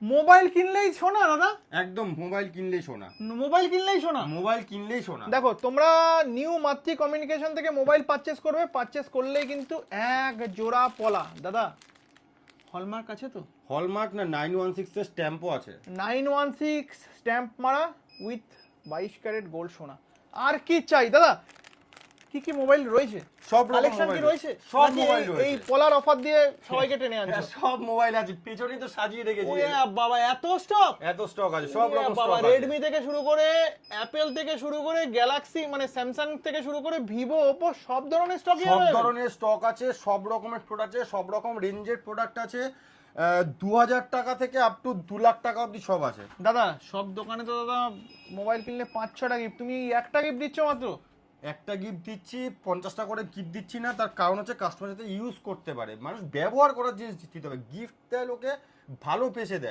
Mobile কিনলেই শোনা দাদা, একদম মোবাইল কিনলেই শোনা, মোবাইল কিনলেই শোনা। মোবাইল কিনলেই শোনা। দেখো তোমরা নিউ মাতৃ কমিউনিকেশন থেকে মোবাইল পারচেস করবে, পারচেস করলেই কিন্তু এক জোড়া পলা। দাদা হলমার্ক আছে তো? হলমার্ক না 916 এর স্ট্যাম্পও আছে। 916 স্ট্যাম্প মারা উইথ 22 ক্যারেট গোল্ড সোনা। আর কি চাই দাদা? কি কি মোবাইল রয়েছে? সব রকম কালেকশন কি মোবাইল রয়েছে? সব নাকি মোবাইল এই- রয়েছে। এই পলার অফার দিয়ে সবাইকে টেনে আনছো? হ্যাঁ, সব মোবাইল আছে, পেছনেই তো সাজিয়ে রেখেছি। ওরে বাবা এত স্টক! এত স্টক আছে, সব রকম বাবা স্টক আছে। রেডমি থেকে শুরু করে অ্যাপেল থেকে শুরু করে গ্যালাক্সি মানে স্যামসাং থেকে শুরু করে ভিভো ওপো সব ধরনের স্টক সব ধরনের স্টক আছে, সব রকমের প্রোডাক্ট আছে, সব রকম রেঞ্জের প্রোডাক্ট আছে। 2000 টাকা থেকে আপ টু 2 লাখ টাকা অবধি সব আছে। দাদা সব দোকানে তো দাদা মোবাইল কিনলে 5-6টা গিফট, তুমি একটা গিফট দিচ্ছ মাত্র। একটা গিফট দিচ্ছি, 50টা করে গিফট দিচ্ছি না, তার কারণ হচ্ছে কাস্টমার যাতে ইউজ করতে পারে, মানুষ ব্যবহার করার জিনিস দিতে হবে। গিফট দেয় লোকে ভালো পেশে দেয়।